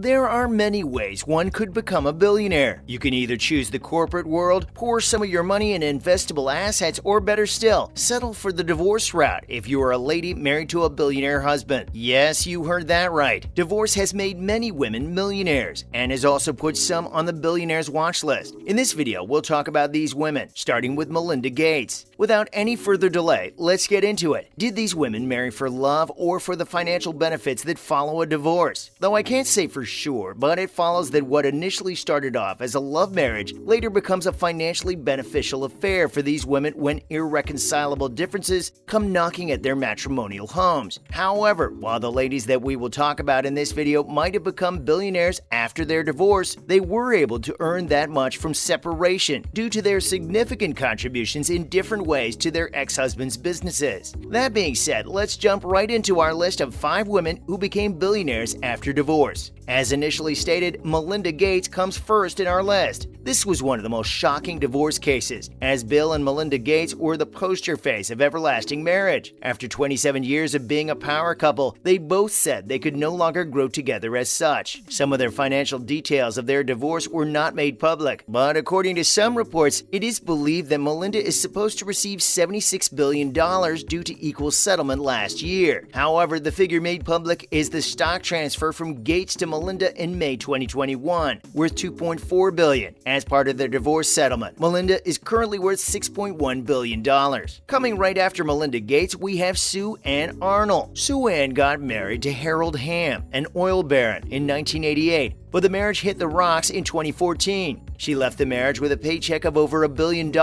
There are many ways one could become a billionaire. You can either choose the corporate world, pour some of your money in investable assets, or better still, settle for the divorce route if you are a lady married to a billionaire husband. Yes, you heard that right. Divorce has made many women millionaires and has also put some on the billionaires watch list. In this video, we'll talk about these women, starting with Melinda Gates. Without any further delay, let's get into it. Did these women marry for love or for the financial benefits that follow a divorce? Though I can't say for sure, but it follows that what initially started off as a love marriage later becomes a financially beneficial affair for these women when irreconcilable differences come knocking at their matrimonial homes. However, while the ladies that we will talk about in this video might have become billionaires after their divorce, they were able to earn that much from separation due to their significant contributions in different ways to their ex-husbands' businesses. That being said, let's jump right into our list of 5 women who became billionaires after divorce. As initially stated, Melinda Gates comes first in our list. This was one of the most shocking divorce cases, as Bill and Melinda Gates were the poster face of everlasting marriage. After 27 years of being a power couple, they both said they could no longer grow together as such. Some of their financial details of their divorce were not made public, but according to some reports, it is believed that Melinda is supposed to receive $76 billion due to equal settlement last year. However, the figure made public is the stock transfer from Gates to Melinda in May 2021, worth $2.4 billion. As part of their divorce settlement, Melinda is currently worth $6.1 billion. Coming right after Melinda Gates, we have Sue Ann Arnold. Sue Ann got married to Harold Hamm, an oil baron, in 1988. But the marriage hit the rocks in 2014. She left the marriage with a paycheck of over $1 billion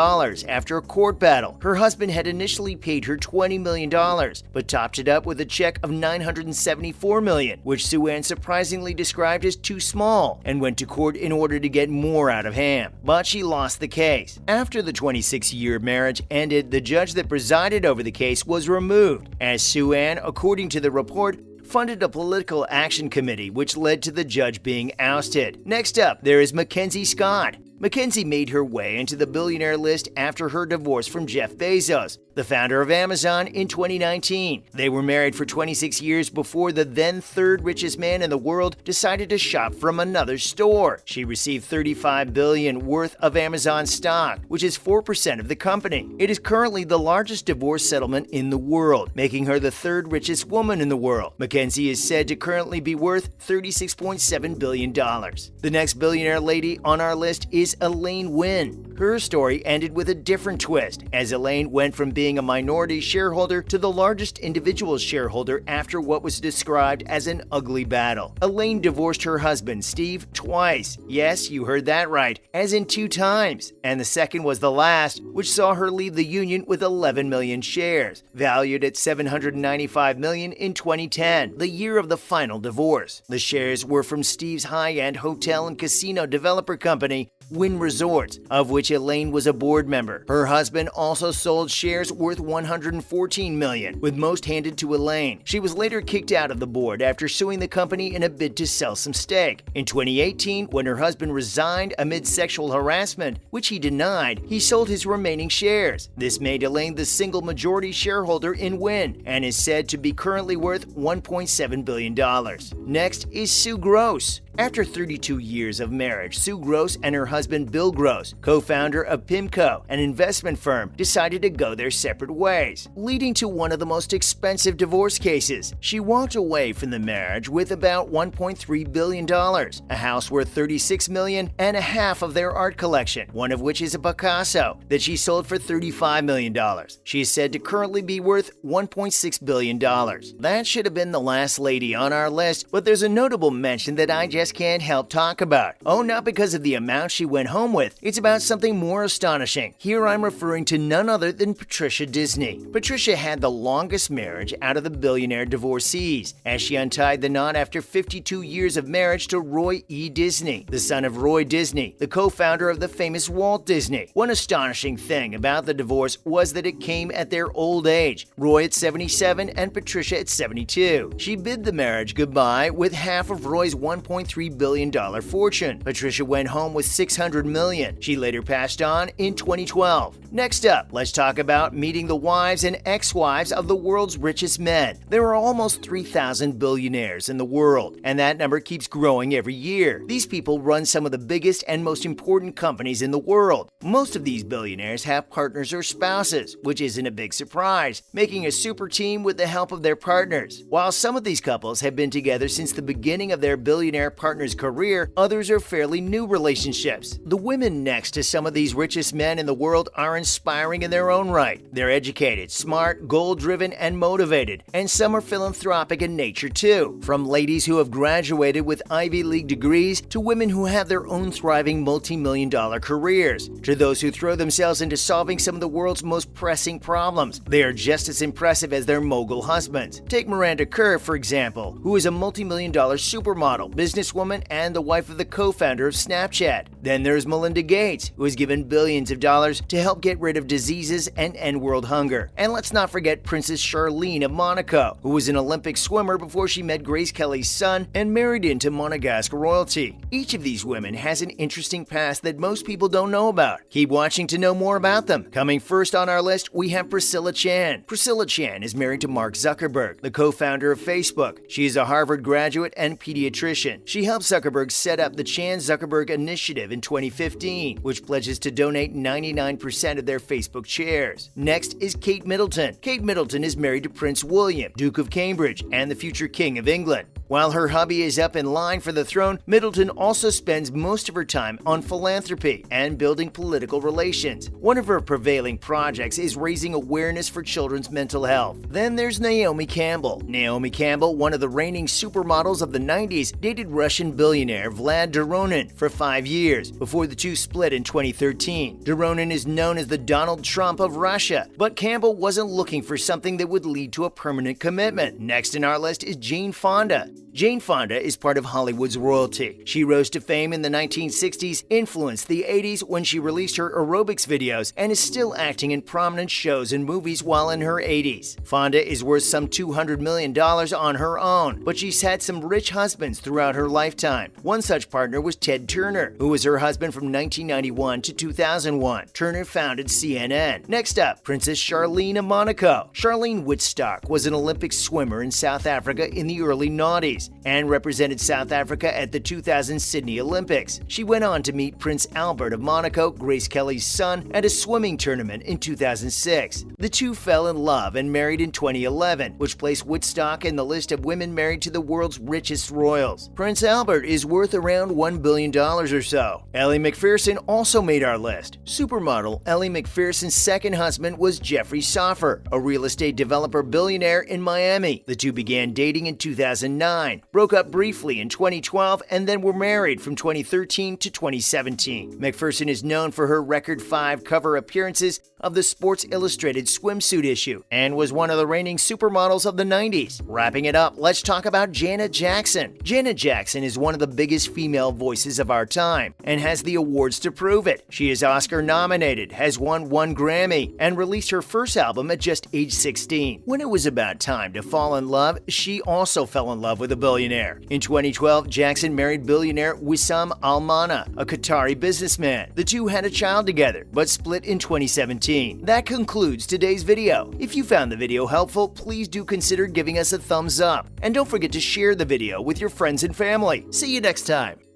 after a court battle. Her husband had initially paid her $20 million, but topped it up with a check of $974 million, which Sue Ann surprisingly described as too small, and went to court in order to get more out of Hamm. But she lost the case. After the 26-year marriage ended, the judge that presided over the case was removed, as Sue Ann, according to the report, funded a political action committee, which led to the judge being ousted. Next up, there is Mackenzie Scott. Mackenzie made her way into the billionaire list after her divorce from Jeff Bezos, the founder of Amazon, in 2019. They were married for 26 years before the then third richest man in the world decided to shop from another store. She received $35 billion worth of Amazon stock, which is 4% of the company. It is currently the largest divorce settlement in the world, making her the third richest woman in the world. Mackenzie is said to currently be worth $36.7 billion. The next billionaire lady on our list is Elaine Wynn. Her story ended with a different twist, as Elaine went from being a minority shareholder to the largest individual shareholder after what was described as an ugly battle. Elaine divorced her husband, Steve, twice. Yes, you heard that right, as in 2 times. And the second was the last, which saw her leave the union with 11 million shares, valued at $795 million in 2010, the year of the final divorce. The shares were from Steve's high-end hotel and casino developer company, Wynn Resorts, of which Elaine was a board member. Her husband also sold shares worth $114 million, with most handed to Elaine. She was later kicked out of the board after suing the company in a bid to sell some stake. In 2018, when her husband resigned amid sexual harassment, which he denied, he sold his remaining shares. This made Elaine the single majority shareholder in Wynn, and is said to be currently worth $1.7 billion. Next is Sue Gross. After 32 years of marriage, Sue Gross and her husband Bill Gross, co-founder of PIMCO, an investment firm, decided to go their separate ways, leading to one of the most expensive divorce cases. She walked away from the marriage with about $1.3 billion, a house worth $36 million, and a half of their art collection, one of which is a Picasso, that she sold for $35 million. She is said to currently be worth $1.6 billion. That should have been the last lady on our list, but there's a notable mention that I just can't help talk about. Oh, not because of the amount she went home with. It's about something more astonishing. Here I'm referring to none other than Patricia Disney. Patricia had the longest marriage out of the billionaire divorcees, as she untied the knot after 52 years of marriage to Roy E. Disney, the son of Roy Disney, the co-founder of the famous Walt Disney. One astonishing thing about the divorce was that it came at their old age, Roy at 77 and Patricia at 72. She bid the marriage goodbye with half of Roy's $1.3 $33 billion fortune. Patricia went home with $600 million. She later passed on in 2012. Next up, let's talk about meeting the wives and ex-wives of the world's richest men. There are almost 3,000 billionaires in the world, and that number keeps growing every year. These people run some of the biggest and most important companies in the world. Most of these billionaires have partners or spouses, which isn't a big surprise, making a super team with the help of their partners. While some of these couples have been together since the beginning of their billionaire partner's career, others are fairly new relationships. The women next to some of these richest men in the world are inspiring in their own right. They're educated, smart, goal-driven, and motivated, and some are philanthropic in nature too. From ladies who have graduated with Ivy League degrees to women who have their own thriving multi-million-dollar careers, to those who throw themselves into solving some of the world's most pressing problems. They are just as impressive as their mogul husbands. Take Miranda Kerr, for example, who is a multi-million-dollar supermodel, businesswoman, and the wife of the co-founder of Snapchat. Then there's Melinda Gates, who has given billions of dollars to help get rid of diseases and end world hunger. And let's not forget Princess Charlene of Monaco, who was an Olympic swimmer before she met Grace Kelly's son and married into Monegasque royalty. Each of these women has an interesting past that most people don't know about. Keep watching to know more about them. Coming first on our list, we have Priscilla Chan. Priscilla Chan is married to Mark Zuckerberg, the co-founder of Facebook. She is a Harvard graduate and pediatrician. She helped Zuckerberg set up the Chan-Zuckerberg Initiative in 2015, which pledges to donate 99% of their Facebook shares. Next is Kate Middleton. Kate Middleton is married to Prince William, Duke of Cambridge, and the future King of England. While her hubby is up in line for the throne, Middleton also spends most of her time on philanthropy and building political relations. One of her prevailing projects is raising awareness for children's mental health. Then there's Naomi Campbell. Naomi Campbell, one of the reigning supermodels of the 90s, dated Russian billionaire Vlad Doronin for 5 years before the two split in 2013. Doronin is known as the Donald Trump of Russia, but Campbell wasn't looking for something that would lead to a permanent commitment. Next in our list is Jane Fonda. Jane Fonda is part of Hollywood's royalty. She rose to fame in the 1960s, influenced the 80s when she released her aerobics videos, and is still acting in prominent shows and movies while in her 80s. Fonda is worth some $200 million on her own, but she's had some rich husbands throughout her lifetime. One such partner was Ted Turner, who was her husband from 1991 to 2001. Turner founded CNN. Next up, Princess Charlene of Monaco. Charlene Wittstock was an Olympic swimmer in South Africa in the early noughties and represented South Africa at the 2000 Sydney Olympics. She went on to meet Prince Albert of Monaco, Grace Kelly's son, at a swimming tournament in 2006. The two fell in love and married in 2011, which placed Wittstock in the list of women married to the world's richest royals. Prince Albert is worth around $1 billion or so. Ellie Macpherson also made our list. Supermodel Ellie Macpherson's second husband was Jeffrey Soffer, a real estate developer billionaire in Miami. The two began dating in 2009. Broke up briefly in 2012 and then were married from 2013 to 2017. Macpherson is known for her record 5 cover appearances of the Sports Illustrated swimsuit issue and was one of the reigning supermodels of the 90s. Wrapping it up, let's talk about Janet Jackson. Janet Jackson is one of the biggest female voices of our time and has the awards to prove it. She is Oscar nominated, has won 1 Grammy, and released her first album at just age 16. When it was about time to fall in love, she also fell in love with a billionaire. In 2012, Jackson married billionaire Wissam Al-Mana, a Qatari businessman. The two had a child together, but split in 2017. That concludes today's video. If you found the video helpful, please do consider giving us a thumbs up. And don't forget to share the video with your friends and family. See you next time.